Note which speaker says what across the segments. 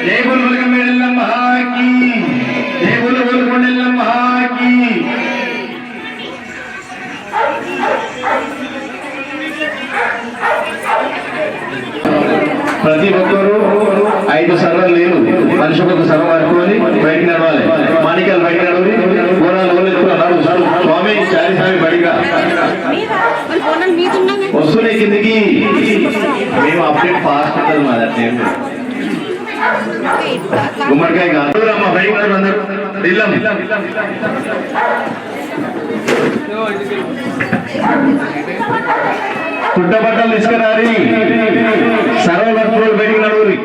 Speaker 1: దేవులు వెలగమెల్లమ్మ హాకి, దేవులు వెలుగొండెల్లమ్మ హాకి. ప్రతి ఒక్కరూ 5 సర్వలు లేరు, మనిషికి ఒక సర్వ పట్టుకొని బయటికి నడవాలి. మాణిక్యాలు బయటికి నడవాలి, గోరాలు ఓలెత్తుకున్నారు. స్వామి చారి స్వామి బడిగా వస్తున్నాయి కిందికి. మేము అప్డేట్ ఫాస్ట్ ఉంటుంది మాది అట్లే. గుమ్మడికాయ కాదు అమ్మ బయటికి నడు అందరు. ఇల్లం చుట్టబట్టలు తీసుకురారి, సర్వభక్తులు బయటికి నడువురి.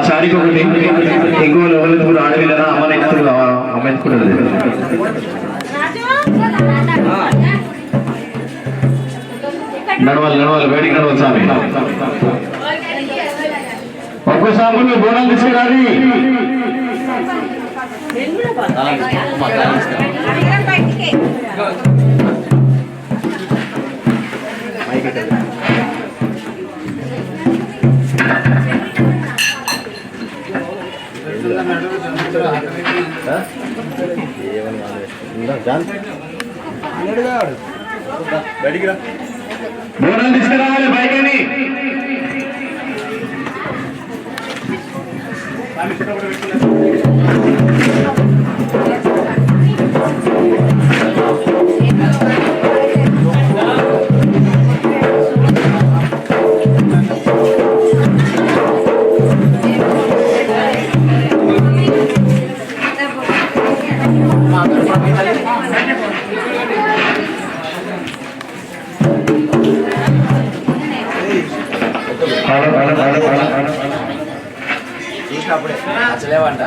Speaker 1: చారికి ఒకటి ఇంకో ఎవరు ఆడవిల్లనా అమ్మ ఎత్తుడు అమ్మ ఎత్తుకుంటుంది. నడవాలి నడవాలి బయటికి నడవాలి స్వామి. ఒక్కో సాంపులు బోనాలు తీసుకురాలి. బోనాలు తీసుకురావాలి బయటని.
Speaker 2: చూసినప్పుడే అసలేవంట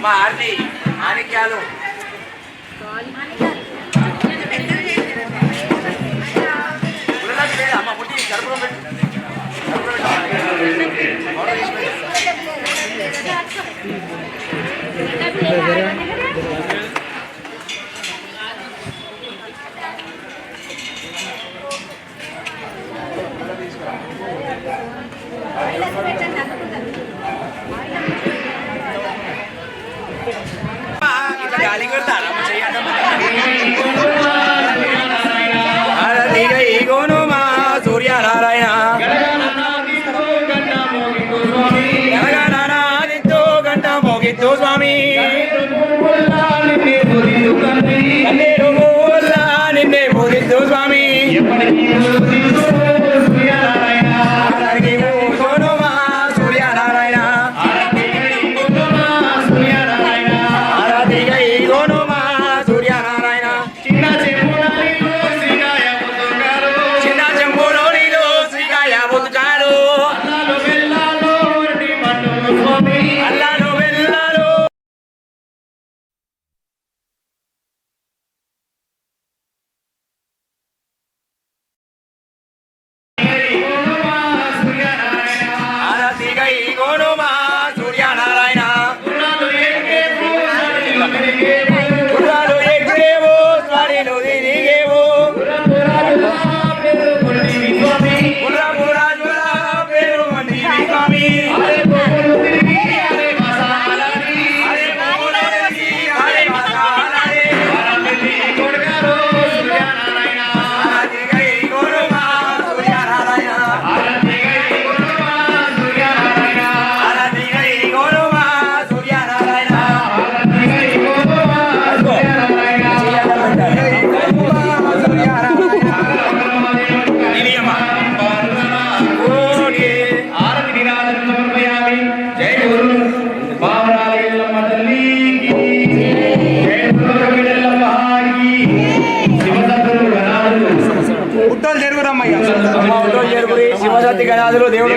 Speaker 2: మా ఆర్తి మాణిక్యాలు అమ్మ పుట్టి కడుపులో పెట్టి గాలి కొడతారా ఈగోను మా సూర్యనారాయణ గంట మోగిత్తు స్వామి నిన్నే మోగిత్తు స్వామి శివశక్తి గణాదులు దేవుడు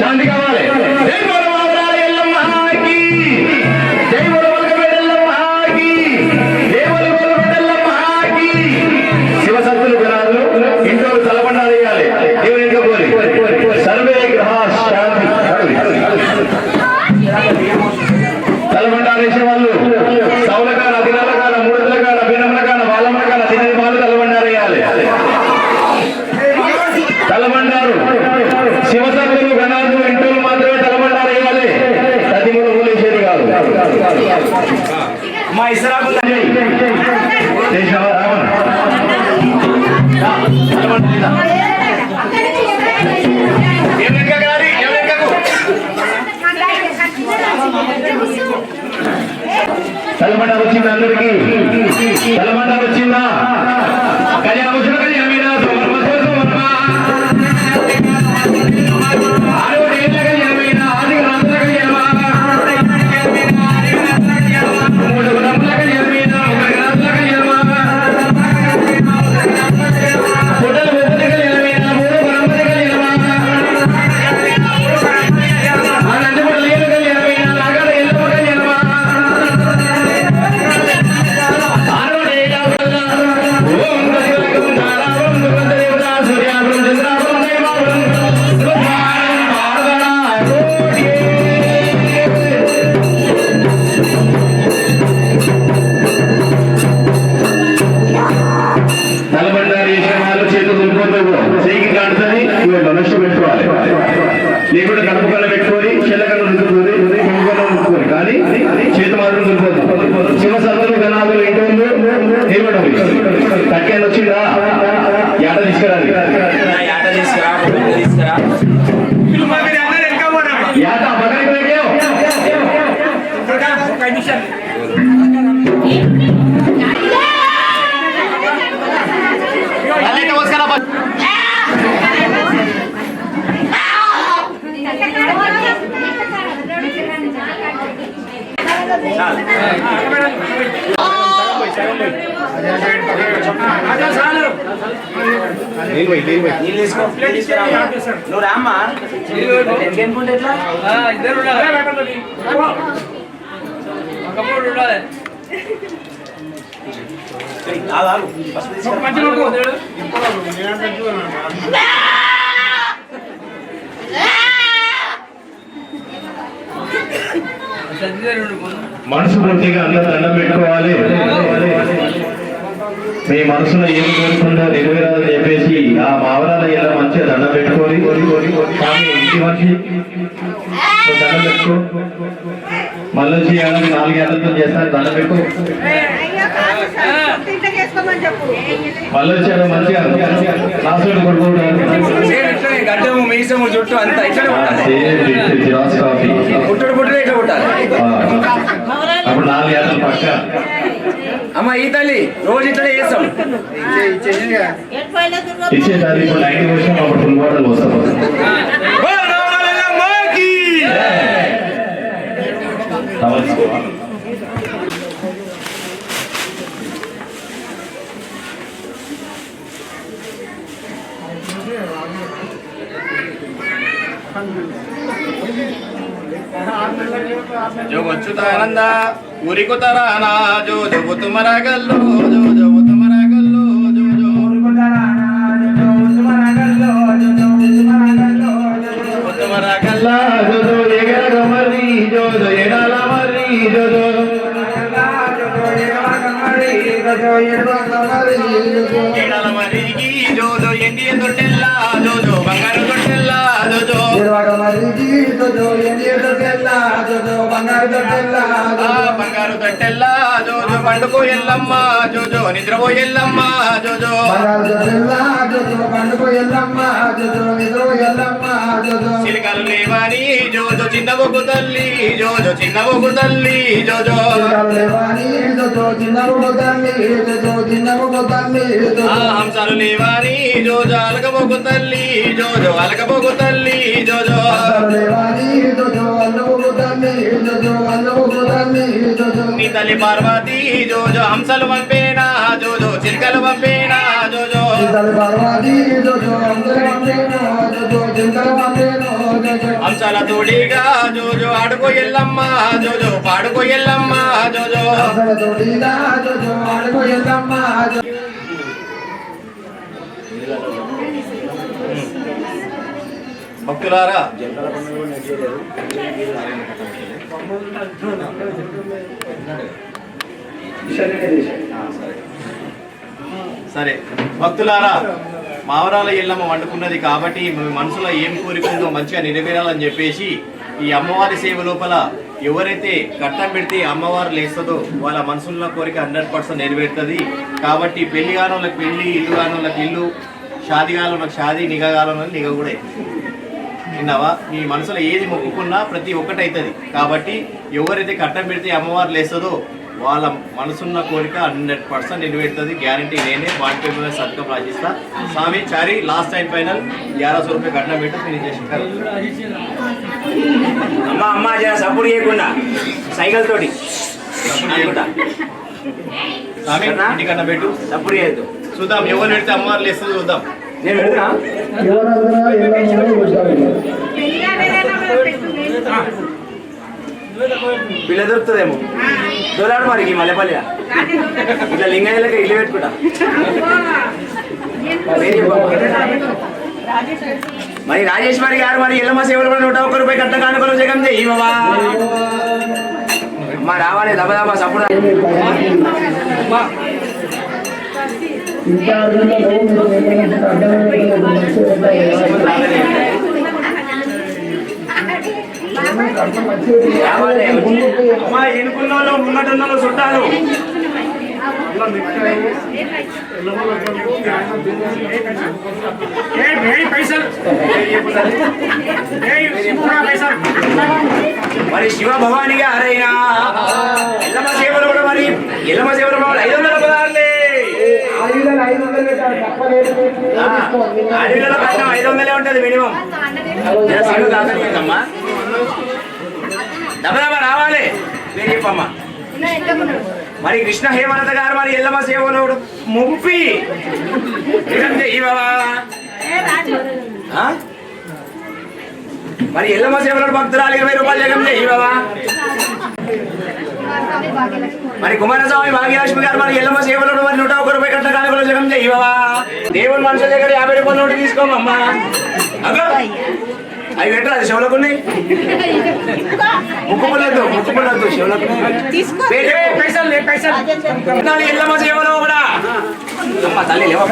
Speaker 1: శాంతి కావాలి. జై బోలో బాబురాల ఎల్లమ్మకి, జై బోలో బలగపేట ఎల్లమ్మకి, జై బోలో బలగపేట ఎల్లమ్మకి. శివసత్తులు గణాలు ఇంట్లో తలబండాలు వేయాలి. దేవుని ఇంకా పోలి సర్వే గ్రహ శాంతి. తలబండాలు వేసే వాళ్ళు సౌల కాడ, దినాల కాడ, మూడుల కాడ, బిన్నముల కాడ, వాళ్ళమ్మ కాడ, తినే వాళ్ళు తలబండాలు వేయాలి. తలబండారు శివసత్తులు గణాలు ఇంట్లో మాత్రమే తలబండారు వేయాలి. ప్రతి మూడు ఊలేసేది కాదు.
Speaker 2: మా ఇసరాకు
Speaker 1: తలమండారు వచ్చింది అందరికి. తలమండారు వచ్చిందా? కళ్యాణ వచ్చిన కళ్యాణ మీద లేకుండా కడుపుకల్ల పెట్టుకొని చెల్లకన్ను రుద్దుకొని కుంకుమలో రుద్దుకొని కానీ చేతి మాత్రం దుర్పోదు. శివసత్తులు గణాదులు ఇంటి నిలబడం కట్టాను వచ్చిందా యాట తీసుకురాలి. యాట పక్కన
Speaker 2: నువ్వు రామ్మా ఎంకెనుకుంటే ఎట్లా ఇద్దరు
Speaker 1: మనసు పూర్తిగా అందరూ దండం పెట్టుకోవాలి. మీ మనసులో ఏం కోరుకుంటా నెరవేరాలని చెప్పేసి ఆ మావరాల ఎలా మంచిగా దండం పెట్టుకొని ఇంటి మనిషి దండం పెట్టుకో. మళ్ళీ వచ్చి ఏడాది 4 ఏళ్లతో చేస్తాను దండం పెట్టుకో. మళ్ళీ వచ్చి మంచిగా నాసుడు కొడుకుంటాను.
Speaker 2: గడ్డము మీసము చుట్టూ అంతా ఇట్లా
Speaker 1: కాఫీ
Speaker 2: పుట్టుడు పుట్టుడు ఇట్లా పుట్టాలి.
Speaker 1: అప్పుడు 4 ఏళ్ళు పక్క.
Speaker 2: అమ్మ ఈ తల్లి రోజు ఇట్లా చేస్తాం.
Speaker 1: ఇచ్చేదాన్ని ఇప్పుడు 90% అప్పుడు ఫుల్ వాటర్ వస్తాం.
Speaker 2: जो अच्युतानंद उरी को तराना जो जो वो तुम्हारा गल्लो जो जो वो तुम्हारा गल्लो जो जो उरी को तराना जो जो वो तुम्हारा गल्लो जो जो वो तुम्हारा गल्लो जो वो तुम्हारा गल्ला
Speaker 1: जो जो ये गला कमरी जो जो ये डाला मरी जो जो
Speaker 2: ये डाला मरी की जो जो ये तोटेला जो जो बंगारू तोटेला जो जो బంగారు తట్టెల్లా జో జో పండుకో ఎల్లమ్మ జో జో నిద్రపో ఎల్లమ్మ జో జో చిలకలు లేవని జో జో చిన్న బొగ్గు తల్లి జో జో చిన్న బొగ్గు తల్లి జో జో హంసాలు లేవని జో జో అలక బొగ్గు తల్లి జో జో అలక బొగ్గు తల్లి జో జో తల్లి పార్వతి జోజో హంసలు పంపేనా జోజో చిలుకలు పంపేనా జోజో హంసల తోడిగా జోజో ఆడుకో ఎల్లమ్మ జోజో పాడుకో ఎల్లమ్మ జోజో భక్తులారా సరే భక్తులారా మావరాల ఎల్లమ్మ వండుకున్నది కాబట్టి మీ మనసులో ఏం కోరికుందో మంచిగా నెరవేరాలని చెప్పేసి ఈ అమ్మవారి సేవ లోపల ఎవరైతే కట్టం పెడితే అమ్మవారు లేస్తుందో వాళ్ళ మనసులో కోరిక 100% నెరవేరుతుంది. కాబట్టి పెళ్లి కానోళ్ళకి పెళ్లి, ఇల్లు కానోళ్ళకి ఇల్లు, షాది కాలంలో షాది, నిఘా కాలంలో నిఘా కూడా విన్నావా? మీ మనసులో ఏది మొక్కుకున్నా ప్రతి ఒక్కటి అవుతుంది. కాబట్టి ఎవరైతే కట్టం పెడితే అమ్మవారు లేస్తుందో వాళ్ళ మనసున్న కోరిక 100% నెరవేరుతుంది. గ్యారంటీ నేనే వాటి మీద సత్కం రాజిస్తా. స్వామి చారి లాస్ట్ టైం ఫైనల్ 1100 రూపాయలు కట్టం పెట్టి ఫినిష్ చేసి
Speaker 3: అమ్మ జర సపోర్ట్ చేయకుండా సైకిల్ తోటి
Speaker 2: స్వామి ఇంటికన్నా పెట్టు
Speaker 3: సపోర్ట్ చేయొద్దు.
Speaker 2: చూద్దాం ఎవరు పెడితే అమ్మవారు లేస్తుందో చూద్దాం.
Speaker 3: నేను పెడతా పిల్ల దొరుకుతుందేమో దొరాడు మరి మల్లెపల్లి ఇట్లా లింగయ్యలకి ఇల్లు పెట్టుకుంటా. మరి రాజేశ్వరి గారు మరి ఎల్లమ్మ సేవలు కూడా 101 రూపాయలు కట్ట కానుకలు జగం చేయి బాబా. అమ్మ రావాలి దబదబా సప్పుడు. అమ్మా ఎనుకున్న వాళ్ళు ముంగటున్న వాళ్ళు చుట్టాలు మరి శివ భవాని గారైనా ఎల్లమ్మ సేవలు కూడా మరి ఎల్లమ్మ సేవలు 500 పదార్లే 500 ఉంటుంది మినిమం. కాదమ్మా దబదబా రావాలి మీరు చెప్పమ్మా. మరి కృష్ణ హేమలత గారు మరి ఎల్లమ్మ సేవలు 30 మరి ఎల్లమ్మ సేవలు భక్తురాలు 20 రూపాయలు జగం చేయి బాబా. మరి కుమారస్వామి భాగ్యలక్ష్మి గారు మరి ఎల్లమ్మ సేవలు మరి 101 రూపాయలు కట్ట కానుకలు జగం చేయి బాబా. దేవుని మనుషుల దగ్గర 50 రూపాయల నోటు తీసుకోమమ్మా. అవి పెట్టరా అది శివులకు ఉన్నాయి. ముక్కుపుల్లద్దు శివులకు ఎల్లమ్మ సేవలో కూడా అమ్మ తల్లి లేవ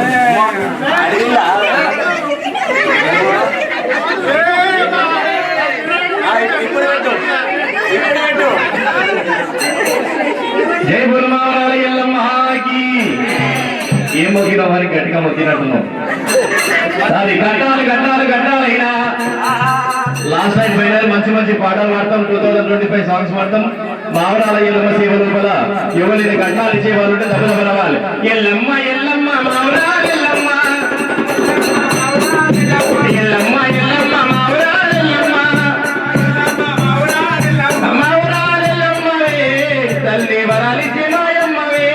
Speaker 3: ఇప్పుడు పెట్టు
Speaker 1: జై బుల్మావరాల ఎల్లమ్మకి ఏం మొక్కిన వారికి గట్టిగా మొక్కినట్టున్నాం. అది కట్టాలి. లాస్ట్ టైం ఫైనల్ మంచి పాటలు పాడతాం. 2025 సాంగ్స్ పాడతాం. మావరాల ఎల్లమ్మ సేవ లోపల ఎవరిని కట్టాలు ఇచ్చేవాళ్ళు ఉంటే దెబ్బలు రావాలి. ఎల్లమ్మ మావరాల ఎల్లమ్మ మావరాలెల్లమ్మవే తల్లి వరాలిచ్చే మాయమ్మవే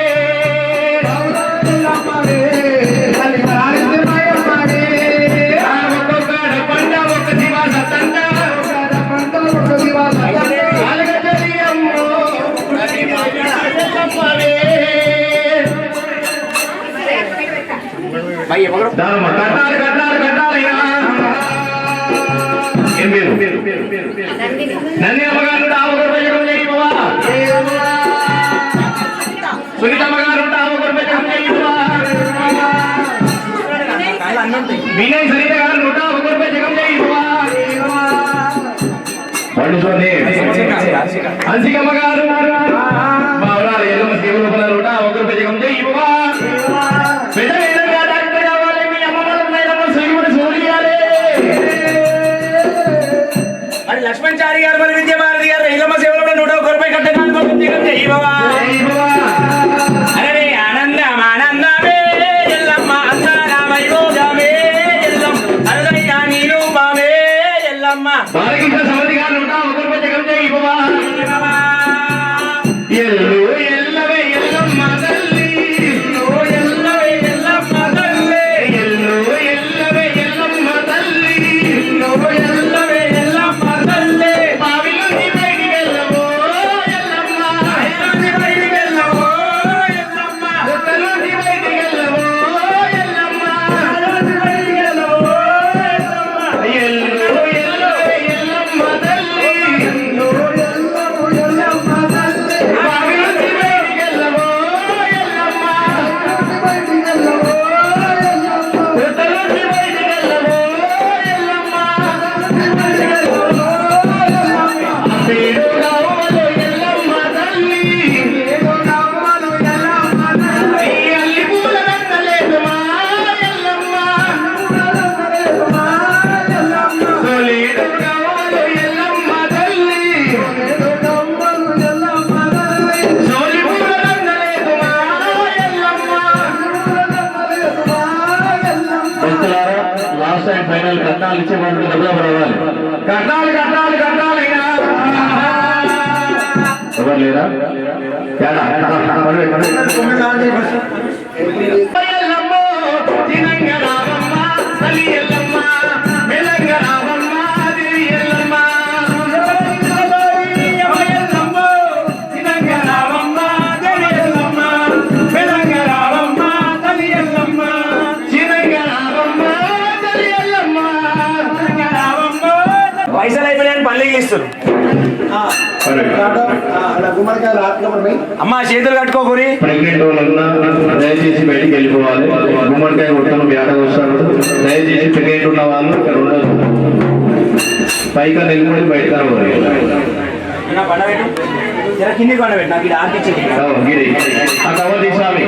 Speaker 1: ఒక్కొక్క పంట ఒక దివాస తండ నంది అమ్మగారు సునీతమ్మ గారు వినయ్ సరిత గారు 101 రూపాయలు జగం చేయివా. హన్సికమ్మ గారు మావరాల ఎల్లమ్మ సేవ లోపల 101 రూపాయలు జగం చేయివా.
Speaker 3: మరి లక్ష్మణ్ చారి గారు మరి విద్యాభారతి గారు ఎల్లమ్మ సేవలో 101 రూపాయలు కట్టడానికి అరే ఆనందమే ఎల్లమ్మ అందారామయోగమే ఎల్లమ్మ అరదయ్యా నీరు బామే ఎల్లమ్మ
Speaker 1: బాలకృష్ణ సమితి గారు 101 రూపాయలు జగం చేయివా. ఎల్లు ఫైనల్ కట్నాలు ఇచ్చే వాళ్ళు డబ్బులు రావాలి. కట్నాలు కట్నాలు కట్నాలైనా ఎవరు లేరా?
Speaker 3: పైసలు అయిపోయాయని పల్లె చేస్తారు. అమ్మ చేతులు కట్టుకోకూరి.
Speaker 1: ప్రెగ్నెంట్ వాళ్ళన్నా దయచేసి బయటికి వెళ్ళిపోవాలి. గుమ్మడికాయ కొట్టను బ్యాట వస్తాడు. దయచేసి ప్రెగ్నెంట్ ఉన్న వాళ్ళు ఇక్కడ ఉండదు. పైగా వెళ్ళిపోయి బయటకు రావాలి.
Speaker 3: కిందికి పండబెట్టు. నాకు ఇది ఆర్కిచ్చింది.
Speaker 1: ఆ కవర్ తీసామి.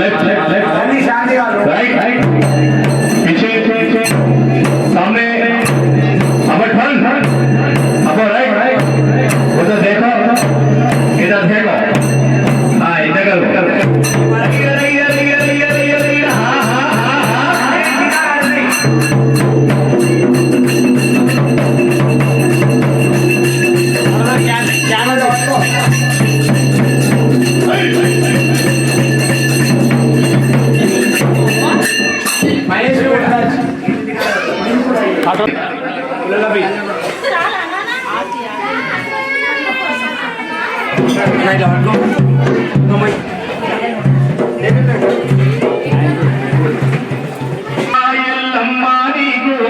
Speaker 3: लेफ्ट
Speaker 1: राइट राइट पीछे सामने अब टर्न अब राइट उधर देखो इधर देखो हाँ इधर करो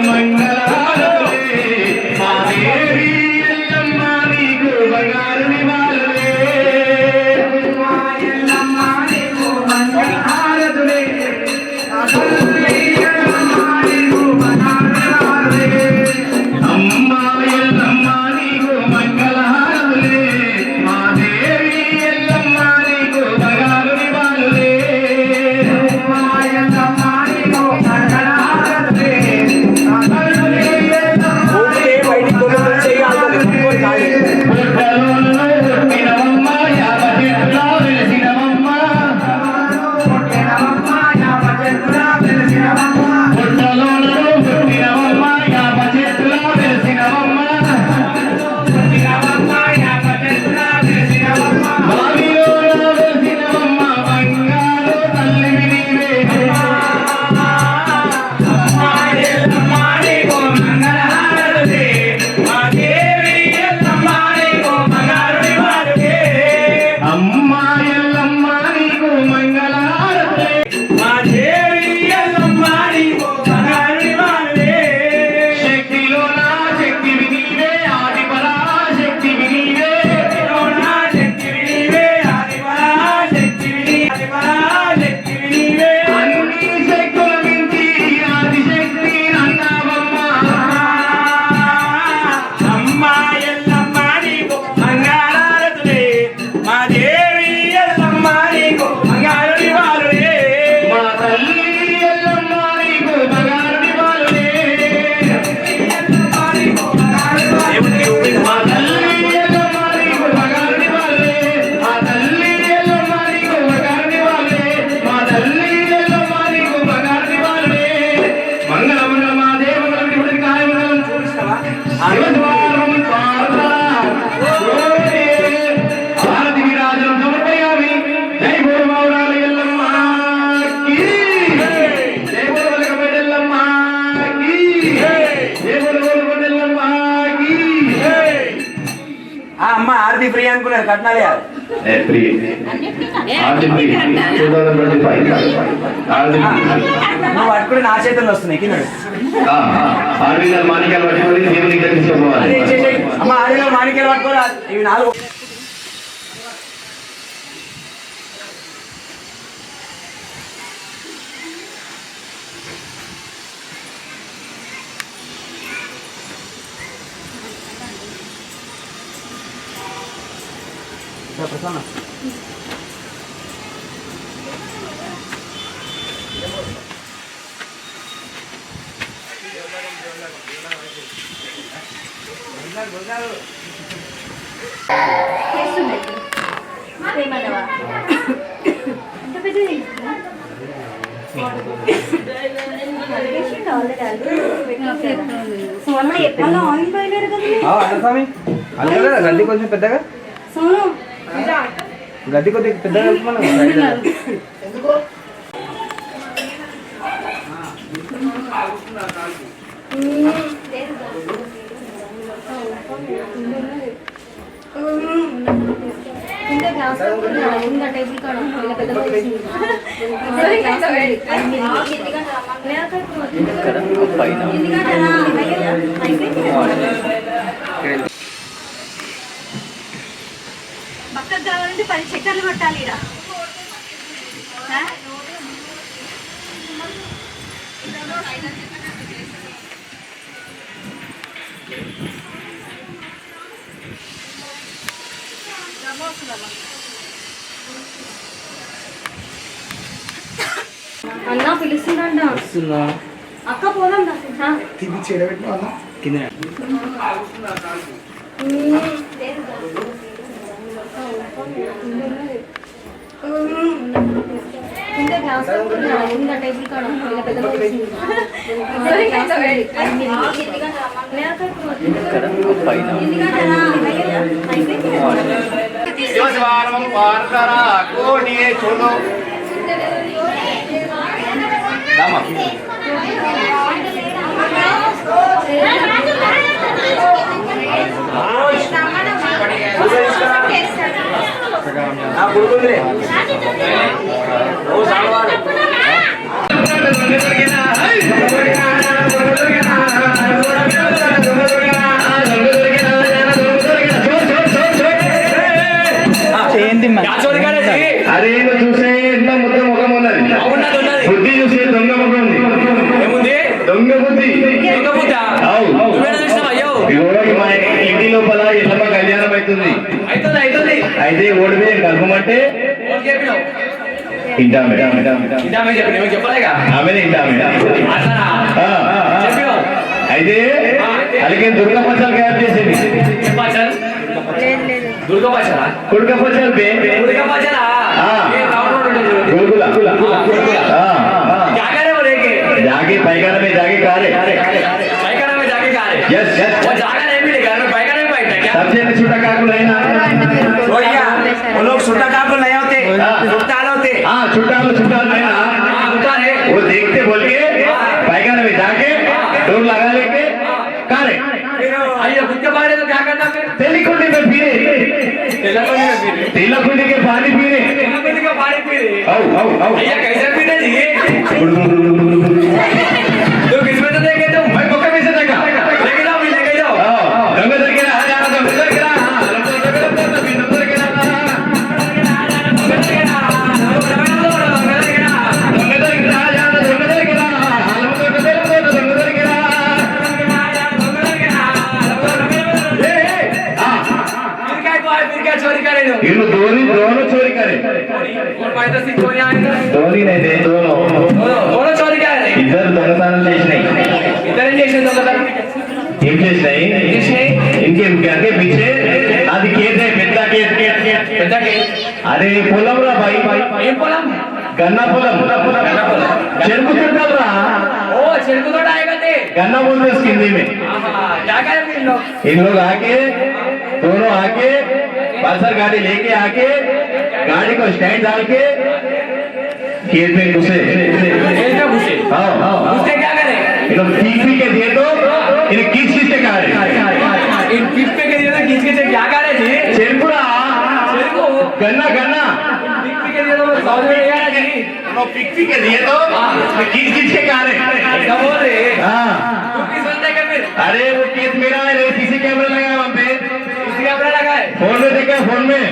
Speaker 3: मंगल అమ్మ ఆర్ది ఫ్రీ అనుకున్నారు కట్నాలే కాదు.
Speaker 1: ఫ్రీ ఆర్ది ఫ్రీ 2025 ఆర్ది
Speaker 3: నువ్వు పట్టుకుని నా చేతుల్లో వస్తున్నాయి కింద
Speaker 1: ఆర్డినల్ మాణిక్యాలు పట్టుకొని దేవునికి తీసుకోవాలి.
Speaker 3: అదే ఇచ్చేసేయ్. అమ్మ ఆడిలో మాణిక్యాలు పట్టుకోరా ఇవి 4 ప్రసన్న స్వామి అలా గడ్డి కొంచెం పెద్దగా గడ్డి కొద్దిగా పెద్దగా
Speaker 4: పక్కకు కావాలంటే 10 చక్కర్లు కొట్టాలి ఇక్కడ. అన్న పిలుస్తుందంట. అక్క పోదాం
Speaker 3: కింద
Speaker 4: టేబుల్ కాడ
Speaker 2: శివశివానమం వార్తరా కోటియే చూడు రామ
Speaker 3: నా కొడుకుందిలే ఓ సాలవాడు
Speaker 1: అరే నువ్వు చూసే ఎంత ముద్ద ముఖం ఉన్నది, బుద్ధి చూసే దొంగ ముఖం ఉంది. దొంగ బుద్ధి ఎవరికి మా ఇంటి లోపల ఎల్లమ్మ కళ్యాణం అవుతుంది. అయితే ఓడిపోయి కలపమంటే ఇంటామే ఆమె ఇంటామే. అయితే అలాగే దుర్గా పచ్చలు తయారు చేసేది. కుడుక పచ్చలు जागे पैखाना में जाके कारे यस यस सबसे छोटा काकू नहीं ना
Speaker 3: वो लोग छोटा काकू नहीं होते छुट्टाल होते
Speaker 1: हाँ छुट्टाल नहीं ना वो देखते बोल के पैखाना में जाके डोर लगा लेके कारे
Speaker 2: तो क्या करना फिर
Speaker 1: तेलीकुंडी में पीने तेलीकुंडी के पानी पीने
Speaker 2: कैसे पीते जी तो किसमें तो देखे तुम
Speaker 1: मैं मौका में से देखा
Speaker 2: लेके जाओ लेके जाओ
Speaker 1: गंगाधर के रहा जाना तो गंगाधर के रहा इन्हों दोनों चोरी करे धोनी नहीं दे दोनों
Speaker 2: चोरी क्या है
Speaker 1: इधर दొంగతనం చేసినాయి ఏం చేసినాయి ఇంకేం అంటే పీछे అది కేదే పెద్ద అరే పొలం రా భాయ్
Speaker 2: ఏం పొలం
Speaker 1: గన్నా పొలం చెరుకు తింటారా
Speaker 2: ओ చెరుకు తోట ఆయేగతే
Speaker 1: गन्ना बोलते हैं हिंदी में
Speaker 2: क्या करे फिर लोग
Speaker 1: इन लोग आके दोनों आके पल्सर गाड़ी लेके आके गाड़ी को स्टैंड डाल के खेत में घुसे हाँ
Speaker 2: उससे क्या करे
Speaker 1: इन लोग पी के दिए तो इन्हें खींच के खा रहे
Speaker 2: इन किस पे के दिए तो खींच के क्या करे
Speaker 1: చెరుకురా గన్నా గన్నా पिक के दिए तो खींच खींच के खा रहे। हाँ अरे वो केस मेरा है, सीसी कैमरा लगा है वहाँ पे। फोन में देखा, फोन में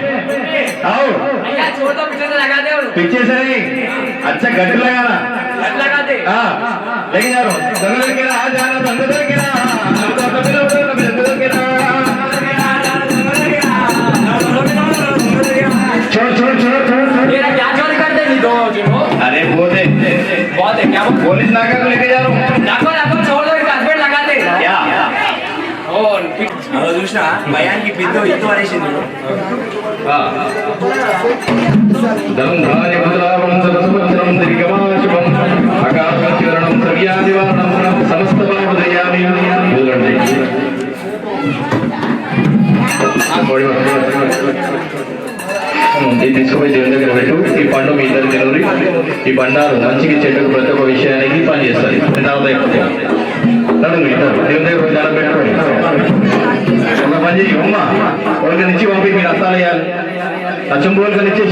Speaker 1: आओ पीछे से नहीं, अच्छा गट लगाना हाँ लेके जा रहा हूँ। दंगल के रहा जाना, दंगल के रहा छोड़ छोड़ छोड़ छोड़। अरे वो दे
Speaker 2: बहुत है क्या
Speaker 1: पुलिस नाका को लेके जा रहा हूँ।
Speaker 2: छोड़ दो हस्बैंड लगा दे
Speaker 1: क्या
Speaker 3: అలా చూసినా భయానికి పెద్ద ఎత్తు పడేసింది
Speaker 1: ఇది తీసుకుపోయి దేవుని దగ్గర పెట్టు. ఈ పండు మీ ఇద్దరు తినూరి. ఈ బండారు మంచికి చెట్టుకు ప్రతి ఒక్క విషయానికి పని చేస్తారు. దేవుని దగ్గర పోయి దండం పెట్టుకోండి. ఒక పని చేయి ఉమ్మ వాళ్ళకి నుంచి పంపి మీరు అత్తాలు వేయాలి. అచ్చంబోళ్ళకి నుంచి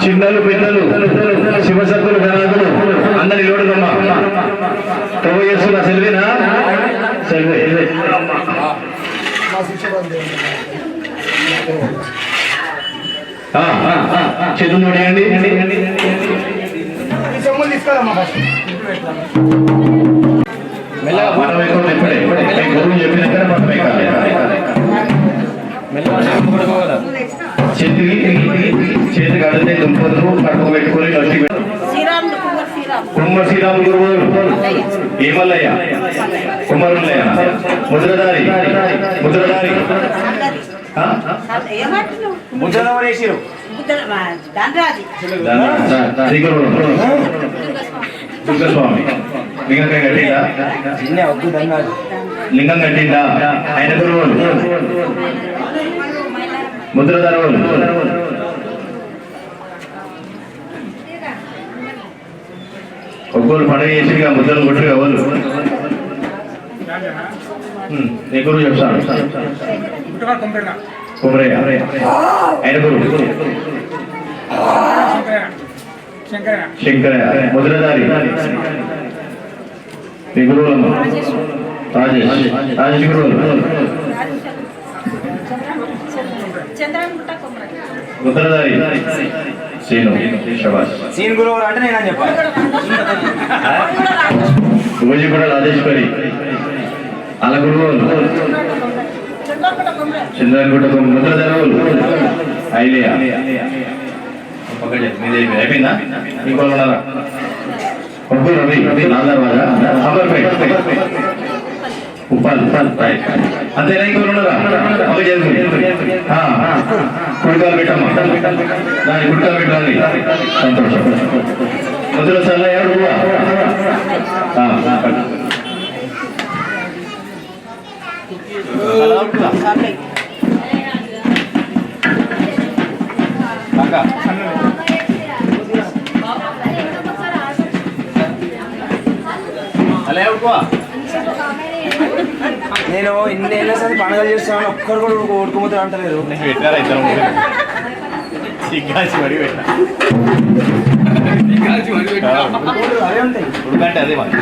Speaker 1: చిన్నలు పెద్దలు శివసత్తులు గణాదులు అందరి లోడుగమ్మ తొవ్వ చేస్తున్నా సెల్వేనా సెల్వే చేతులు చూడండి. మెల్లగా మనం ఎక్కడ ఇప్పుడే గురువు చెప్పినాక మనం ఎక్కాలి. చేతికి అడితే దుంపలు కడుపు పెట్టుకుని నచ్చి కుమ్మర శ్రీరామ్ గురువు ఏమల్లయ్య కుమ్మరుల్లయ్య ముద్రదారి ముద్రదారి
Speaker 3: ముద్రలో వేసిరు
Speaker 1: దుర్గస్వామి లింగం కట్టిందా లింగం కట్టిందా ఆయన గురువులు ముద్రధరువులు ఒక్కరు పండుగ చేసిగా ముద్రలు కొట్టుగా ఎవరు నీ గురువు చెప్తాను కుమరయ్య ఆయన గురువు శంకరయ్య ముద్రధారి మీ గురువులమ్మ రాజేష్ రాజేష్ గురువులు ముద్రధారి సీను శబాష్
Speaker 3: సీన్ గురువు అంటే నేను చెప్పాలి
Speaker 1: రోజు కూడా రాజేశ్వరి అలా గురువులు చంద్రగుట్ట ముద్రధరువులు ఐలియా అయిపోయిందా ఇంకో ఉన్నారా ఒక్కరు రవి నాదర్వాజా అమర్పేట్ ఉప్పాల్ అంతేనా ఇంకోరు ఉన్నారా ఒక జరుగుతుంది కుడికాలు పెట్టమ్మా దాని కుడికాలు పెట్టాలి సంతోషం ముద్ర చల్ల ఎవరు అలా ఎవరుకో
Speaker 3: నేను ఇన్ని ఏళ్ళ సరే పండుగలు చేస్తున్నాను ఒక్కరు కూడా ఓడుకోపోతే అంటలేరు
Speaker 1: పెట్టారా ఇద్దరు సిగ్గాసి మడి పెట్టా
Speaker 3: అదే ఉంటాయి
Speaker 1: ఉడకంటే అదే మరి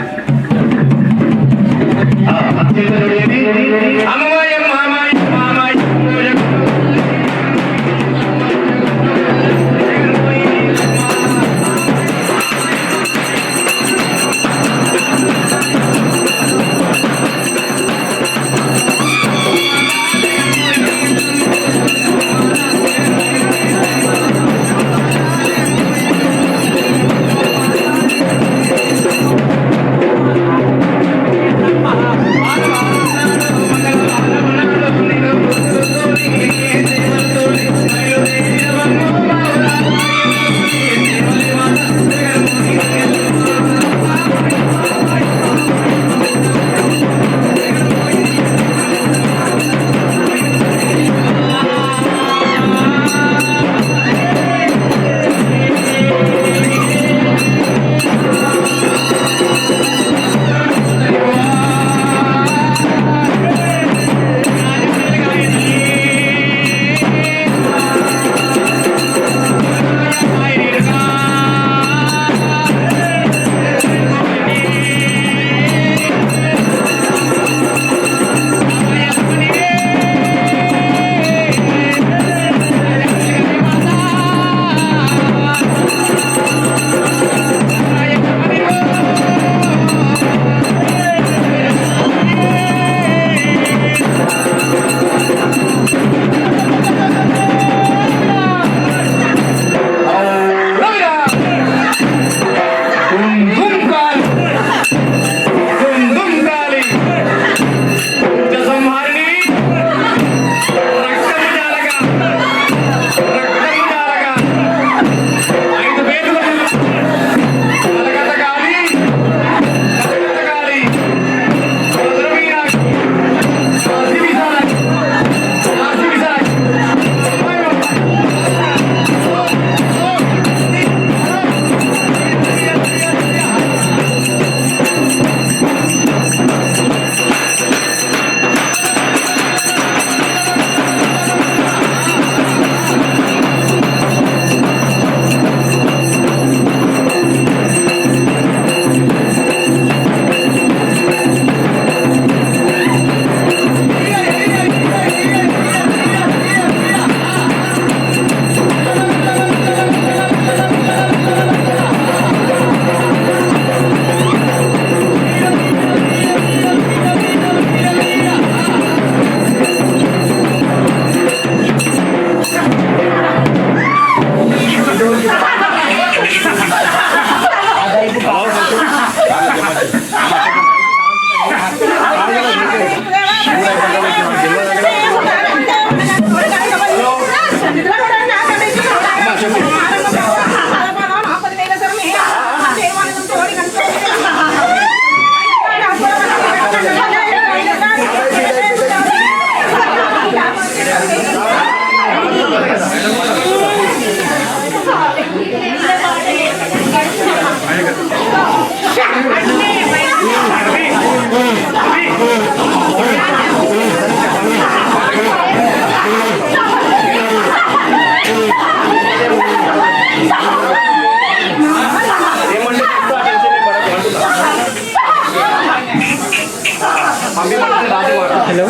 Speaker 1: హలో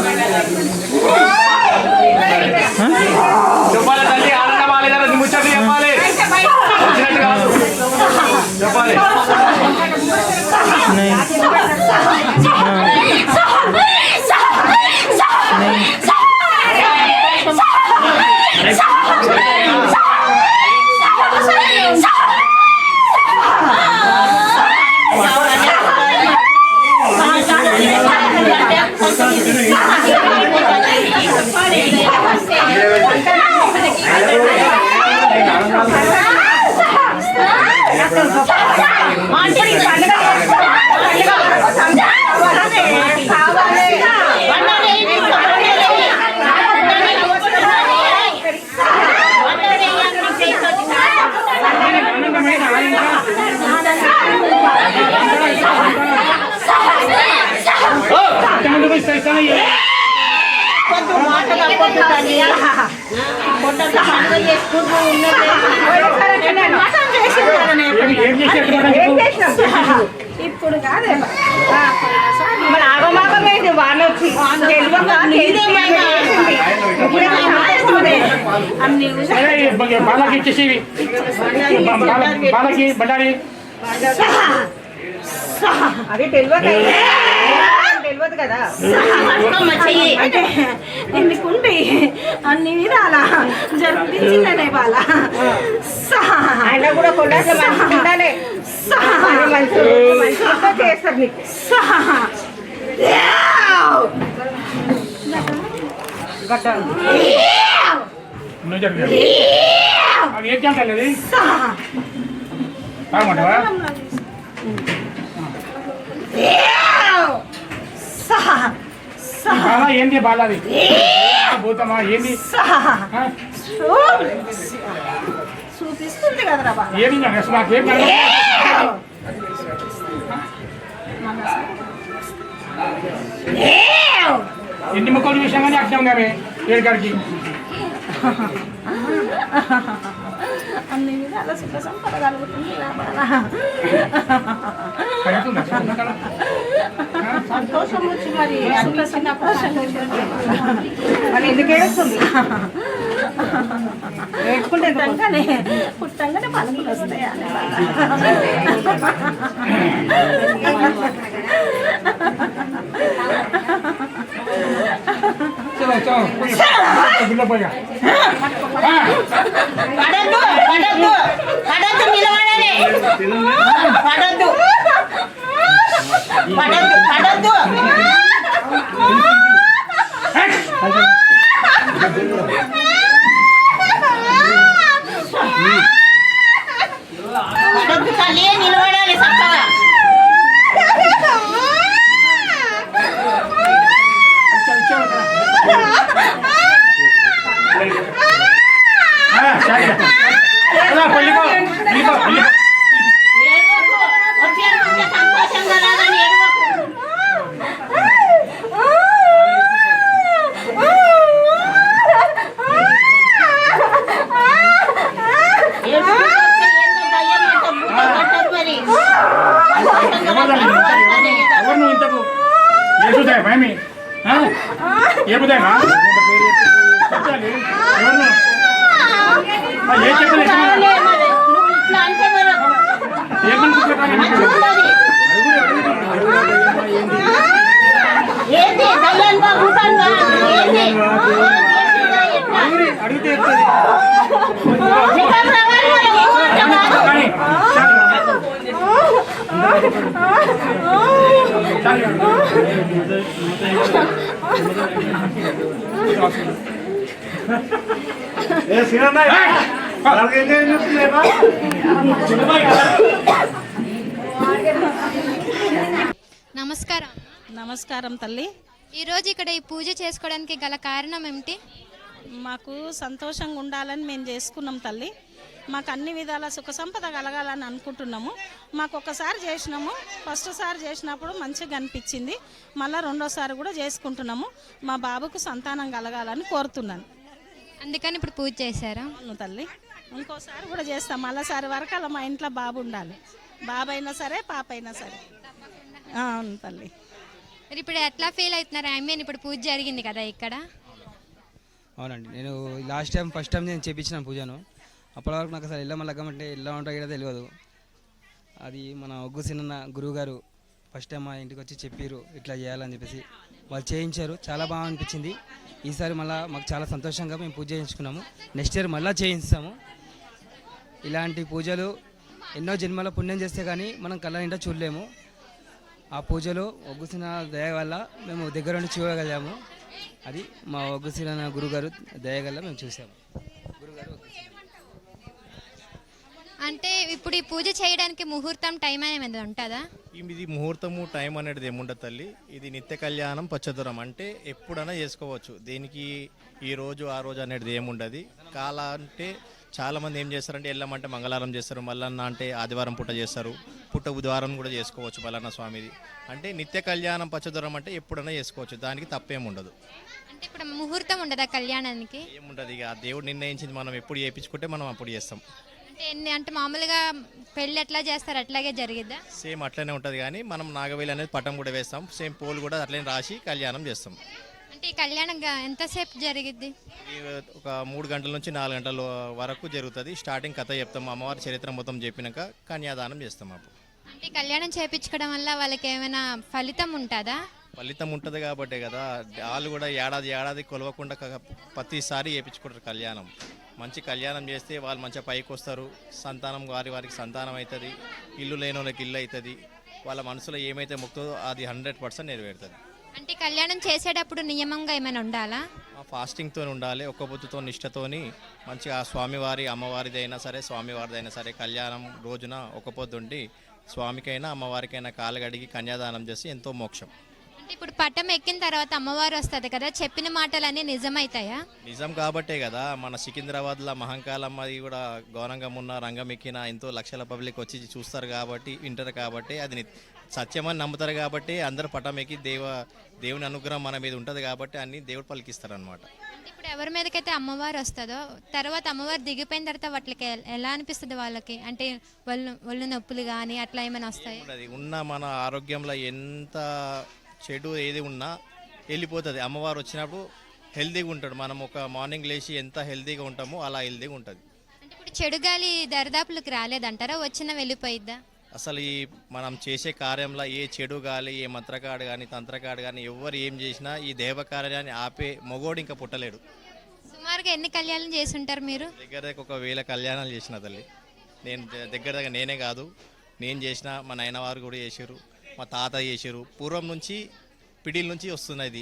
Speaker 1: చెప్పాలి తల్లి ఆనందం బాగాలేదా ముచ్చట్లు చెప్పాలి వచ్చినట్టు కాదు చెప్పాలి
Speaker 4: ఇప్పుడు కాదే మరి ఆగమాగమైంది వాళ్ళు వచ్చి
Speaker 1: బాలకి ఇచ్చేసి బాలకి బండారి
Speaker 4: అది తెలియదు కదా అంటే ఎందుకుంటే అన్ని విధాలా జరిపించిందనే వాళ్ళ ఆయన కూడా ఉండాలి మంచిగా చేస్తారు నీకు
Speaker 1: ఏం చేయాలి తాగమంటావా బాలా ఏంది బాలాది పోతామా ఏంది
Speaker 4: చూపిస్తుంది కదరా బాబా
Speaker 1: ఏమి నాకేం ఎన్ని ముక్కలు చూసాం కానీ అట్లా ఉన్నామే ఏడుగారికి
Speaker 4: అన్ని విధాల సుఖ సంపద కలుగుతుంది సంతోషం వచ్చి మరి అంత చిన్న మరి ఎందుకు ఏడుస్తుంది ఏడుకుంటే పుట్టంగానే పలుకులు వస్తాయి నిలబడాలి చక్కగా సంతోషంగా రాదని
Speaker 1: ఎవరు నువ్వు ఇంతకు ఏడుతాయి మేమి ఏడుతాయినా ఎవరు ఏ చెప్పలేదు అడిగితే
Speaker 5: నమస్కారం.
Speaker 4: నమస్కారం తల్లి.
Speaker 5: ఈరోజు ఇక్కడ ఈ పూజ చేసుకోవడానికి గల కారణం ఏమిటి?
Speaker 4: మాకు సంతోషంగా ఉండాలని మేము చేసుకున్నాం తల్లి. మాకు అన్ని విధాల సుఖ సంపద కలగాలని అనుకుంటున్నాము. మాకు ఒకసారి చేసినాము, ఫస్ట్ సారి చేసినప్పుడు మంచిగా అనిపించింది. మళ్ళీ రెండోసారి కూడా చేసుకుంటున్నాము. మా బాబుకు సంతానం కలగాలని కోరుతున్నాను.
Speaker 5: అందుకని ఇప్పుడు పూజ చేశారా?
Speaker 4: అవును తల్లి, ఇంకోసారి కూడా చేస్తాం. మళ్ళీసారి వరకు అలా మా ఇంట్లో బాబు ఉండాలి. బాబు అయినా సరే, పాప అయినా సరే. అవును తల్లి.
Speaker 5: మరి ఇప్పుడు ఎట్లా ఫీల్ అవుతున్నారు? ఐ మీన్ ఇప్పుడు పూజ జరిగింది కదా ఇక్కడ.
Speaker 6: అవునండి, నేను ఫస్ట్ టైం నేను చేయించిన పూజను. అప్పటి వరకు నాకు అసలు ఎల్లమ్మ లగ్గం అంటే ఎలా ఉంటాయో కూడా తెలియదు. అది మన ఒగ్గు సిన్న గురువుగారు ఫస్ట్ టైం మా ఇంటికి వచ్చి చెప్పారు ఇట్లా చేయాలని చెప్పేసి. వాళ్ళు చేయించారు, చాలా బాగా అనిపించింది. ఈసారి మళ్ళీ మాకు చాలా సంతోషంగా మేము పూజ చేయించుకున్నాము. నెక్స్ట్ ఇయర్ మళ్ళీ చేయిస్తాము. ఇలాంటి పూజలు ఎన్నో జన్మల పుణ్యం చేస్తే కానీ మనం కళ్ళ నిండా చూడలేము. ఆ పూజలు ఒగ్గుసిన దయ వల్ల మేము దగ్గర నుండి చూడగలిగాము. అది మా ఒగ్గుసిన గురుగారు దయ వల్ల మేము చూసాము.
Speaker 5: అంటే ఇప్పుడు ఈ పూజ చేయడానికి ముహూర్తం టైం అనేది ఉంటుందా?
Speaker 2: ఇది ముహూర్తము టైం అనేది ఏముండదు తల్లి. ఇది నిత్య కళ్యాణం పచ్చదూరం, అంటే ఎప్పుడైనా చేసుకోవచ్చు. దీనికి ఈ రోజు ఆ రోజు అనేది ఏముండదు. కాల అంటే చాలామంది ఏం చేస్తారంటే ఎల్లమంటే మంగళవారం చేస్తారు, మల్లన్న అంటే ఆదివారం పూట చేస్తారు, పుట్ట బుధవారం కూడా చేసుకోవచ్చు మల్లన్న స్వామిది. అంటే నిత్య కళ్యాణం పచ్చదూరం అంటే ఎప్పుడైనా చేసుకోవచ్చు, దానికి తప్పేముండదు.
Speaker 5: అంటే ఇప్పుడు ముహూర్తం ఉండదా కళ్యాణానికి?
Speaker 2: ఏముండదు, ఇక ఆ దేవుడు నిర్ణయించింది మనం ఎప్పుడు చేయించుకుంటే మనం అప్పుడు చేస్తాం.
Speaker 5: అంటే మామూలుగా పెళ్ళి ఎట్లా చేస్తారు అట్లాగే జరిగిద్దా?
Speaker 2: సేమ్ అట్లనే ఉంటుంది, కానీ మనం నాగవేలి అనేది పటం కూడా వేస్తాం, సేమ్ పోల్ కూడా అట్లనే రాసి కళ్యాణం చేస్తాం.
Speaker 5: అంటే ఈ కళ్యాణం ఎంతసేపు జరిగిద్ది?
Speaker 2: ఒక 3 గంటల నుంచి 4 గంటల వరకు జరుగుతుంది. స్టార్టింగ్ కథ చెప్తాం, అమ్మవారి చరిత్ర మొత్తం చెప్పినాక కన్యాదానం చేస్తాం. అప్పుడు
Speaker 5: అంటే కళ్యాణం చేయించుకోవడం వల్ల వాళ్ళకి ఏమైనా ఫలితం ఉంటుందా?
Speaker 2: ఫలితం ఉంటుంది కాబట్టే కదా వాళ్ళు కూడా ఏడాది కొలవకుండా ప్రతిసారి చేయించుకుంటారు కళ్యాణం. మంచి కళ్యాణం చేస్తే వాళ్ళు మంచిగా పైకి వస్తారు, సంతానం వారికి సంతానం అవుతుంది, ఇల్లు లేని వాళ్ళకి ఇల్లు అవుతుంది, వాళ్ళ మనసులో ఏమైతే మొక్కుతుందో అది 100% నెరవేరుతుంది.
Speaker 5: అంటే కళ్యాణం చేసేటప్పుడు నియమంగా ఏమైనా ఉండాలా?
Speaker 2: ఫాస్టింగ్తో ఉండాలి, ఒక్క పొద్దుతో నిష్టతోని మంచిగా ఆ స్వామివారి అమ్మవారిదైనా సరే స్వామివారిదైనా సరే కళ్యాణం రోజున ఒక్క పొద్దుండి స్వామికైనా అమ్మవారికైనా కాలు కడిగి కన్యాదానం చేసి ఎంతో మోక్షం.
Speaker 5: అంటే ఇప్పుడు పట్టం ఎక్కిన తర్వాత అమ్మవారు వస్తుంది కదా, చెప్పిన మాటలన్నీ నిజమవుతాయా?
Speaker 2: నిజం కాబట్టే కదా మన సికింద్రాబాద్లో మహంకాళమ్మది కూడా గౌరంగం ఉన్న రంగం ఎక్కిన ఎంతో లక్షల పబ్లిక్ వచ్చి చూస్తారు కాబట్టి వింటారు కాబట్టి అది సత్యమని నమ్ముతారు కాబట్టి అందరూ పటం ఎక్కి దేవుని అనుగ్రహం మన మీద ఉంటుంది కాబట్టి అన్ని దేవుడు పలికిస్తారనమాట.
Speaker 5: అంటే ఇప్పుడు ఎవరి మీదకైతే అమ్మవారు వస్తుందో తర్వాత అమ్మవారు దిగిపోయిన తర్వాత వాటికి ఎలా అనిపిస్తుంది వాళ్ళకి? అంటే ఒళ్ళు నొప్పులు కానీ అట్లా ఏమైనా వస్తాయి?
Speaker 2: అది ఉన్న మన ఆరోగ్యంలో ఎంత చెడు ఏది ఉన్నా వెళ్ళిపోతుంది. అమ్మవారు వచ్చినప్పుడు హెల్తీగా ఉంటాడు. మనం ఒక మార్నింగ్ లేచి ఎంత హెల్తీగా ఉంటామో అలా హెల్తీగా ఉంటుంది.
Speaker 5: అంటే ఇప్పుడు చెడు గాలి దరిదాపులకు రాలేదంటారా? వచ్చిన వెళ్ళిపోయిద్దా?
Speaker 2: అసలు ఈ మనం చేసే కార్యంలో ఏ చెడు గాలి ఏ మంత్రకాడు కానీ తంత్రకాడు కానీ ఎవరు ఏం చేసినా ఈ దేవ కార్యాన్ని ఆపే మొగోడు ఇంకా పుట్టలేడు.
Speaker 5: సుమారుగా ఎన్ని కళ్యాణం చేసి ఉంటారు మీరు?
Speaker 2: దగ్గర ఒక 1000 కళ్యాణాలు చేసిన తల్లి. నేను దగ్గర నేనే కాదు, నేను చేసిన మా నాయన వారు కూడా చేశారు, మా తాత చేశారు. పూర్వం నుంచి పిడిల నుంచి వస్తున్నది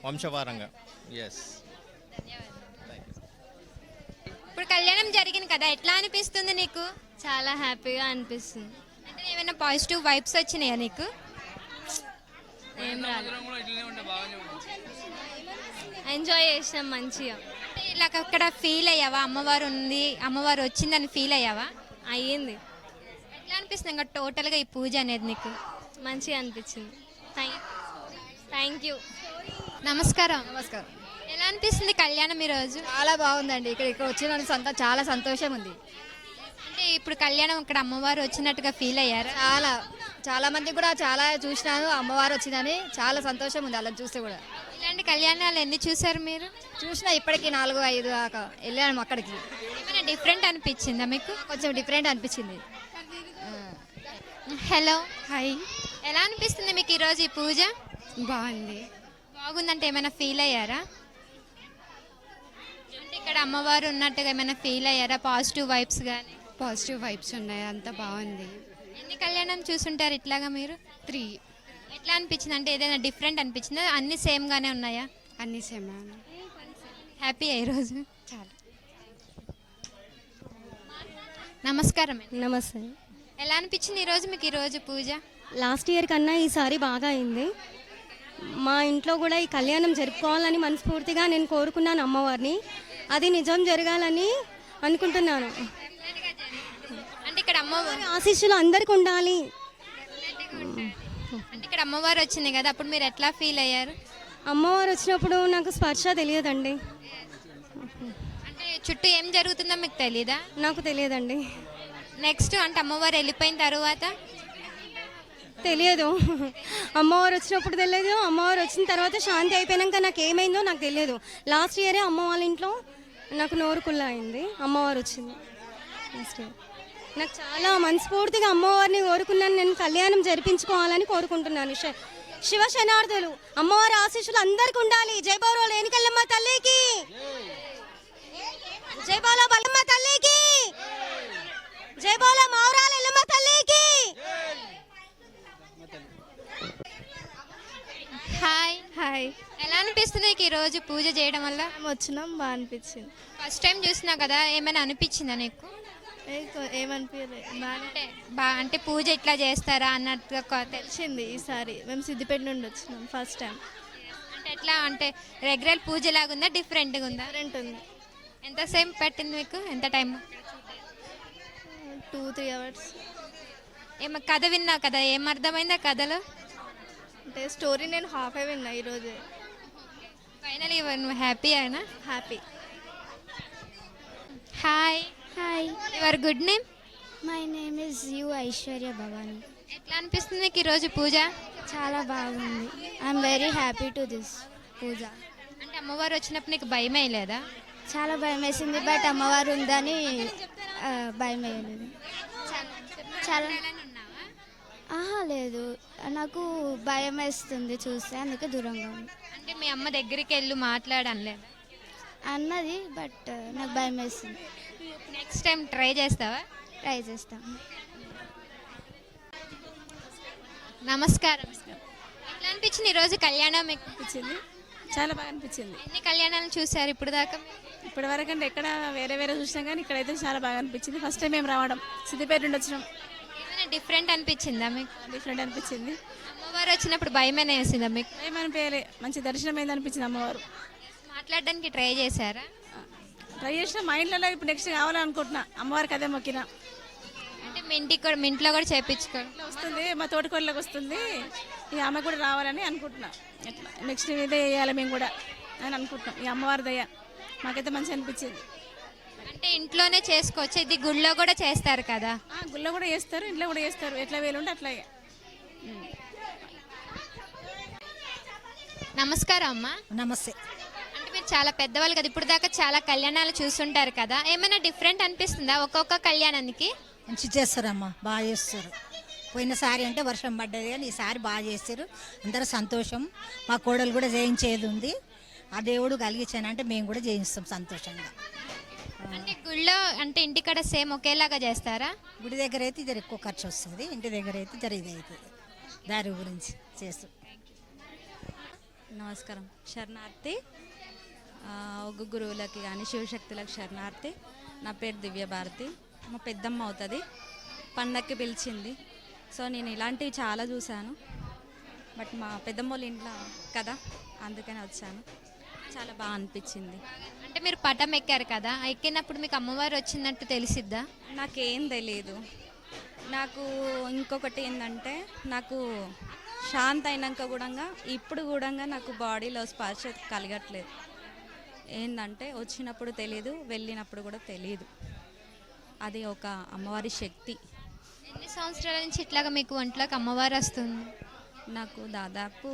Speaker 2: వంశవారంగా. ఎస్.
Speaker 5: ఇప్పుడు కళ్యాణం జరిగింది కదా, ఎట్లా అనిపిస్తుంది నీకు?
Speaker 7: చాలా హ్యాపీగా అనిపిస్తుంది.
Speaker 5: అంటే ఏమైనా పాజిటివ్ వైబ్స్ వచ్చినాయా నీకు?
Speaker 7: ఏం రాలేదు, ఎంజాయ్ చేసినాం మంచిగా.
Speaker 5: అంటే ఇలా అక్కడ ఫీల్ అయ్యావా? అమ్మవారు ఉంది, అమ్మవారు వచ్చిందని ఫీల్ అయ్యావా?
Speaker 7: అయ్యింది,
Speaker 5: ఎట్లా అనిపిస్తుంది ఇంకా టోటల్గా ఈ పూజ అనేది నీకు?
Speaker 7: మంచిగా అనిపించింది. Thank you.
Speaker 5: నమస్కారం.
Speaker 8: నమస్కారం.
Speaker 5: ఎలా అనిపిస్తుంది కళ్యాణం ఈరోజు?
Speaker 8: చాలా బాగుందండి. ఇక్కడ వచ్చిన చాలా సంతోషం ఉంది.
Speaker 5: అంటే ఇప్పుడు కళ్యాణం ఇక్కడ అమ్మవారు వచ్చినట్టుగా ఫీల్ అయ్యారా?
Speaker 8: చాలా మంది కూడా చాలా చూసినాను, అమ్మవారు వచ్చిందని చాలా సంతోషం ఉంది అలా చూస్తే కూడా.
Speaker 5: ఇలాంటి కళ్యాణాలు ఎన్ని చూసారు మీరు?
Speaker 8: చూసిన ఇప్పటికి 4-5 దాకా వెళ్ళాము అక్కడికి.
Speaker 5: ఏమైనా డిఫరెంట్ అనిపించిందా మీకు?
Speaker 8: కొంచెం డిఫరెంట్ అనిపించింది.
Speaker 5: Hello,
Speaker 9: hi.
Speaker 5: ఎలా అనిపిస్తుంది మీకు ఈరోజు ఈ పూజ?
Speaker 9: బాగుంది.
Speaker 5: బాగుందంటే ఏమైనా ఫీల్ అయ్యారా? అంటే ఇక్కడ అమ్మవారు ఉన్నట్టుగా ఏమైనా ఫీల్ అయ్యారా? పాజిటివ్ వైబ్స్ కానీ?
Speaker 9: పాజిటివ్ వైబ్స్ ఉన్నాయి, అంతా బాగుంది.
Speaker 5: ఎన్ని కళ్యాణం చూసుంటారు ఇట్లాగా మీరు?
Speaker 9: 3
Speaker 5: ఎట్లా అనిపించింది? అంటే ఏదైనా డిఫరెంట్ అనిపించిందా? అన్ని సేమ్ గానే ఉన్నాయా?
Speaker 9: అన్నీ సేమ్
Speaker 5: హ్యాపీ ఈరోజు.
Speaker 9: చాలా.
Speaker 5: నమస్కారం అండి.
Speaker 10: నమస్తే.
Speaker 5: ఎలా అనిపించింది ఈరోజు మీకు ఈరోజు పూజ?
Speaker 10: లాస్ట్ ఇయర్ కన్నా ఈసారి బాగా అయింది. మా ఇంట్లో కూడా ఈ కళ్యాణం జరుపుకోవాలని మనస్ఫూర్తిగా నేను కోరుకున్నాను అమ్మవారిని. అది నిజం జరగాలని అనుకుంటున్నాను.
Speaker 5: అంటే ఇక్కడ అమ్మవారు
Speaker 10: ఆశీస్సులు అందరికి ఉండాలి.
Speaker 5: అంటే ఇక్కడ అమ్మవారు వచ్చింది కదా, అప్పుడు మీరు ఎట్లా ఫీల్ అయ్యారు?
Speaker 10: అమ్మవారు వచ్చినప్పుడు నాకు స్పర్శ తెలియదండి.
Speaker 5: అంటే చుట్టూ ఏం జరుగుతుందో మీకు తెలీదా?
Speaker 10: నాకు తెలియదండి.
Speaker 5: నెక్స్ట్ అంటే అమ్మవారు వెళ్ళిపోయిన తర్వాత
Speaker 10: తెలియదు. అమ్మవారు వచ్చినప్పుడు తెలియదు, అమ్మవారు వచ్చిన తర్వాత శాంతి అయిపోయాక నాకు ఏమైందో నాకు తెలియదు. లాస్ట్ ఇయరే అమ్మ వాళ్ళ ఇంట్లో నాకు నోరుకుల్లా అయింది, అమ్మవారు వచ్చింది లాస్ట్ ఇయర్. నాకు చాలా మనస్ఫూర్తిగా అమ్మవారిని కోరుకున్నాను. నేను కళ్యాణం జరిపించుకోవాలని కోరుకుంటున్నాను. శివ శనార్థులు అమ్మవారి ఆశీస్సులు అందరికి ఉండాలి. జై బౌరవ ఎన్నికల్లమ్మ తల్లికి, జై బౌల బలమ్మ తల్లికి, జై బౌల మౌరాల ఎల్లమ్మ తల్లికి.
Speaker 5: హాయ్.
Speaker 7: హాయ్.
Speaker 5: ఎలా అనిపిస్తుంది నీకు ఈరోజు పూజ చేయడం వల్ల?
Speaker 7: వచ్చినాం, బాగా అనిపించింది.
Speaker 5: ఫస్ట్ టైం చూసినావు కదా, ఏమైనా అనిపించిందా నీకు?
Speaker 7: ఏమనిపించలేదు,
Speaker 5: అంటే పూజ ఇట్లా చేస్తారా అన్నట్టుగా
Speaker 7: తెలిసింది. ఈసారి మేము సిద్దిపేట నుండి వచ్చినాం ఫస్ట్ టైం.
Speaker 5: అంటే ఎట్లా అంటే రెగ్యులర్ పూజ లాగుందా, డిఫరెంట్గా ఉందా?
Speaker 7: డిఫరెంట్ ఉంది.
Speaker 5: ఎంతసేపు పట్టింది మీకు? ఎంత టైం?
Speaker 7: 2-3 అవర్స్.
Speaker 5: ఏమో కథ విన్నావు కదా, ఏం అర్థమైందా కథలో?
Speaker 7: అంటే స్టోరీ నేను హాఫ్ ఏ విన్నా ఈరోజు.
Speaker 5: ఫైనలీ నువ్వు హ్యాపీ అయినా?
Speaker 7: Happy.
Speaker 5: Hi.
Speaker 8: Hi,
Speaker 5: your good name?
Speaker 8: My name is you Aishwarya Bhavani.
Speaker 5: ఎట్లా అనిపిస్తుంది నీకు ఈరోజు పూజ?
Speaker 8: చాలా బాగుంది. I'm very happy to this puja.
Speaker 5: అంటే అమ్మవారు వచ్చినప్పుడు నీకు భయం వేయలేదా?
Speaker 8: చాలా భయం వేసింది, బట్ అమ్మవారు ఉందని భయం వేయలేదు. చాలా లేదు, నాకు భయం వేస్తుంది చూస్తే, అందుకే దూరంగా ఉంది.
Speaker 5: అంటే మీ అమ్మ దగ్గరికి వెళ్ళి మాట్లాడనలేదు
Speaker 8: అన్నది, బట్ నాకు భయం వేస్తుంది.
Speaker 5: నెక్స్ట్ టైం ట్రై చేస్తావా?
Speaker 8: ట్రై చేస్తాను.
Speaker 5: నమస్కారం. ఎట్లా అనిపించింది ఈరోజు కళ్యాణం మీకు?
Speaker 4: అనిపించింది, చాలా బాగా అనిపించింది.
Speaker 5: ఎన్ని కళ్యాణాలు చూసారు ఇప్పుడు దాకా?
Speaker 4: ఇప్పటి వరకు అంటే ఎక్కడ వేరే వేరే చూసినాం కానీ ఇక్కడైతే చాలా బాగా అనిపించింది. ఫస్ట్ టైం మేము రావడం, సిద్దిపేట నుండి వచ్చినాం.
Speaker 5: ఏమైనా డిఫరెంట్ అనిపించిందా మీకు?
Speaker 4: డిఫరెంట్ అనిపించింది.
Speaker 5: అమ్మవారు వచ్చినప్పుడు భయమైనా వేసిందా మీకు?
Speaker 4: ఏమనిపించలే, మంచి దర్శనం అయింది అనిపించింది. అమ్మవారు
Speaker 5: మాట్లాడడానికి ట్రై చేశారా?
Speaker 4: ట్రై చేసిన మా ఇంట్లో ఇప్పుడు నెక్స్ట్ కావాలనుకుంటున్నా. అమ్మవారికి అదే మొక్కిన.
Speaker 5: అంటే మీ ఇంట్లో కూడా చేయించుకోండి.
Speaker 4: వస్తుంది, మా తోటికోళ్ళకి వస్తుంది, ఈ ఆమె కూడా రావాలని అనుకుంటున్నా. ఎట్లా నెక్స్ట్ ఇదే వేయాలి మేము కూడా అని అనుకుంటున్నాం. ఈ అమ్మవారి దయ మాకైతే మంచి అనిపించింది.
Speaker 5: అంటే ఇంట్లోనే చేసుకోవచ్చు, ఇది గుళ్ళో కూడా చేస్తారు కదా?
Speaker 4: గుళ్ళో కూడా చేస్తారు, ఇంట్లో కూడా చేస్తారు. ఎట్లా వేలుంటే అట్లా.
Speaker 5: నమస్కారం అమ్మా.
Speaker 9: నమస్తే.
Speaker 5: అంటే మీరు చాలా పెద్దవాళ్ళు కదా, ఇప్పుడు దాకా చాలా కళ్యాణాలు చూస్తుంటారు కదా, ఏమైనా డిఫరెంట్ అనిపిస్తుందా ఒక్కొక్క కళ్యాణానికి?
Speaker 9: మంచి చేస్తారమ్మా, బాగా చేస్తారు. పోయినసారి అంటే వర్షం పడ్డది కానీ ఈసారి బాగా చేస్తారు. అందరూ సంతోషం. మా కోడలు కూడా చేయించేది ఉంది. ఆ దేవుడు కలిగించానంటే మేము కూడా చేయిస్తాం సంతోషంగా.
Speaker 5: అంటే గుళ్ళో అంటే ఇంటికాడ సేమ్ ఒకేలాగా చేస్తారా?
Speaker 9: గుడి దగ్గర అయితే జర ఎక్కువ ఖర్చు వస్తుంది, ఇంటి దగ్గర అయితే జర ఇది అవుతుంది. దారి గురించి చేస్తాం.
Speaker 11: నమస్కారం. శరణార్థి ఒగ్గు గురువులకి కానీ శివశక్తులకు శరణార్థి. నా పేరు దివ్యభారతి. మా పెద్దమ్మ అవుతుంది, పండక్కి పిలిచింది. సో నేను ఇలాంటివి చాలా చూశాను, బట్ మా పెద్దమ్మ వాళ్ళ ఇంట్లో కదా అందుకని వచ్చాను. చాలా బాగా అనిపించింది.
Speaker 5: అంటే మీరు పటం ఎక్కారు కదా, ఎక్కినప్పుడు మీకు అమ్మవారు వచ్చినట్టు తెలిసిద్దా?
Speaker 11: నాకేం తెలియదు. నాకు ఇంకొకటి ఏంటంటే, నాకు శాంతి అయినాక కూడా ఇప్పుడు కూడా నాకు బాడీలో స్పర్శ కలగట్లేదు. ఏంటంటే వచ్చినప్పుడు తెలియదు, వెళ్ళినప్పుడు కూడా తెలియదు. అది ఒక అమ్మవారి శక్తి.
Speaker 5: ఎన్ని సంవత్సరాల నుంచి ఇట్లాగా మీకు ఒంట్లోకి అమ్మవారు వస్తుంది?
Speaker 11: నాకు దాదాపు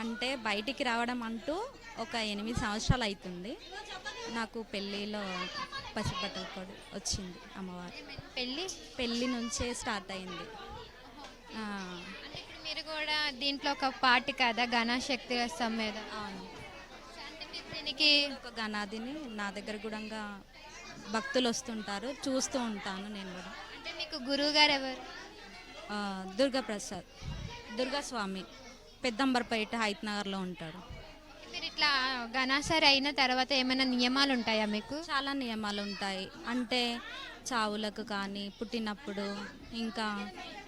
Speaker 11: అంటే బయటికి రావడం అంటూ ఒక 8 సంవత్సరాలు అవుతుంది. నాకు పెళ్ళిలో పసిబట్టలు కూడా వచ్చింది అమ్మవారు. పెళ్ళి నుంచే స్టార్ట్ అయింది.
Speaker 5: మీరు కూడా దీంట్లో ఒక పార్ట్ కదా, గణశక్తి వస్తాం మీద.
Speaker 11: అవును.
Speaker 5: దీనికి
Speaker 11: ఒక గణాదిని నా దగ్గర కూడా భక్తులు వస్తుంటారు, చూస్తూ ఉంటాను నేను కూడా.
Speaker 5: అంటే మీకు గురువు గారు ఎవరు?
Speaker 11: దుర్గాప్రసాద్ దుర్గాస్వామి పెద్దంబర్పేట హైత్ నగర్లో ఉంటాడు.
Speaker 5: మీరు ఇట్లా ఘనాసారి అయిన తర్వాత ఏమైనా నియమాలు ఉంటాయా మీకు?
Speaker 11: చాలా నియమాలు ఉంటాయి. అంటే చావులకు కానీ, పుట్టినప్పుడు, ఇంకా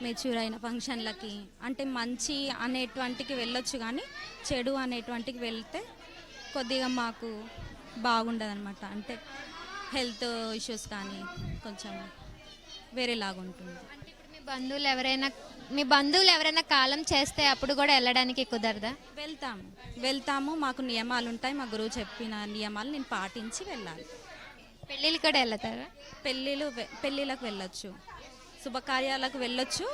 Speaker 11: మెచ్యూర్ అయిన ఫంక్షన్లకి, అంటే మంచి అనేటువంటికి వెళ్ళొచ్చు కానీ చెడు అనేటువంటికి వెళ్తే కొద్దిగా మాకు బాగుండదన్నమాట. అంటే హెల్త్ ఇష్యూస్ కానీ కొంచెం వేరేలాగా ఉంటుంది.
Speaker 5: అంటే ఇప్పుడు మీ బంధువులు ఎవరైనా కాలం చేస్తే అప్పుడు కూడా వెళ్ళడానికి కుదరదా?
Speaker 11: వెళ్తాము. మాకు నియమాలు ఉంటాయి. మా గురువు చెప్పిన నియమాలు నేను పాటించి వెళ్ళాలి.
Speaker 5: పెళ్ళిళ్ళు కూడా వెళ్తారా?
Speaker 11: పెళ్ళిళ్ళకు వెళ్ళొచ్చు, శుభకార్యాలకు వెళ్ళొచ్చు.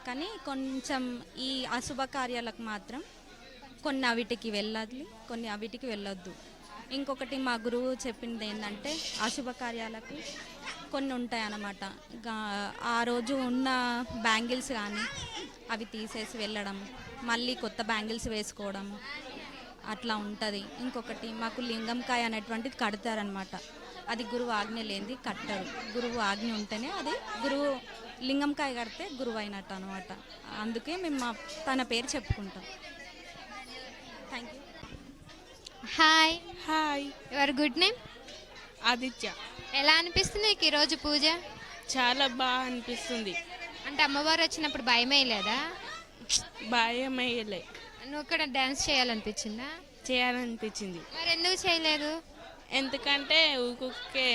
Speaker 11: కానీ కొంచెం ఈ అశుభకార్యాలకు మాత్రం కొన్ని అవిటికి వెళ్ళాలి, కొన్ని అవిటికి వెళ్ళొద్దు. ఇంకొకటి మా గురువు చెప్పింది ఏంటంటే అశుభకార్యాలకు కొన్ని ఉంటాయి అన్నమాట. ఆ రోజు ఉన్న బ్యాంగిల్స్ కానీ అవి తీసేసి వెళ్ళడం, మళ్ళీ కొత్త బ్యాంగిల్స్ వేసుకోవడం అట్లా ఉంటుంది. ఇంకొకటి మాకు లింగంకాయ అనేటువంటిది కడతారనమాట. అది గురువు ఆజ్ఞ లేనిది కట్టరు. గురువు ఆజ్ఞ ఉంటేనే అది గురువు లింగంకాయ కడితే గురువు అయినట్టు అనమాట. అందుకే మేము తన పేరు చెప్పుకుంటాం. Thank you.
Speaker 5: Hi.
Speaker 10: Hi.
Speaker 5: Your good name?
Speaker 10: Aditya.
Speaker 5: ఎలా అనిపిస్తుంది మీకు ఈరోజు పూజ?
Speaker 10: చాలా బాగా అనిపిస్తుంది.
Speaker 5: అంటే అమ్మవారు వచ్చినప్పుడు భయమే లేదా?
Speaker 10: భయం అయ్యలే.
Speaker 5: నువ్వు కూడా డ్యాన్స్ చేయాలనిపించిందా?
Speaker 10: చేయాలనిపించింది.
Speaker 5: మరి ఎందుకు చేయలేదు?
Speaker 10: ఎందుకంటే ఊకే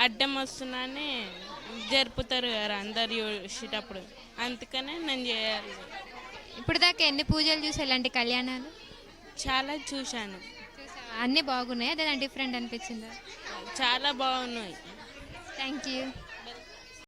Speaker 10: అడ్డం వస్తున్నానే జరుపుతారు కదా అందరు చూసేటప్పుడు, అందుకనే నేను చేయాలి.
Speaker 5: ఇప్పుడు దాకా ఎన్ని పూజలు చూసి ఇలాంటి కళ్యాణాలు?
Speaker 10: చాలా చూశాను.
Speaker 5: అన్నీ బాగున్నాయి, అదే డిఫరెంట్ అనిపించిందా?
Speaker 10: చాలా బాగున్నాయి.
Speaker 5: Thank you.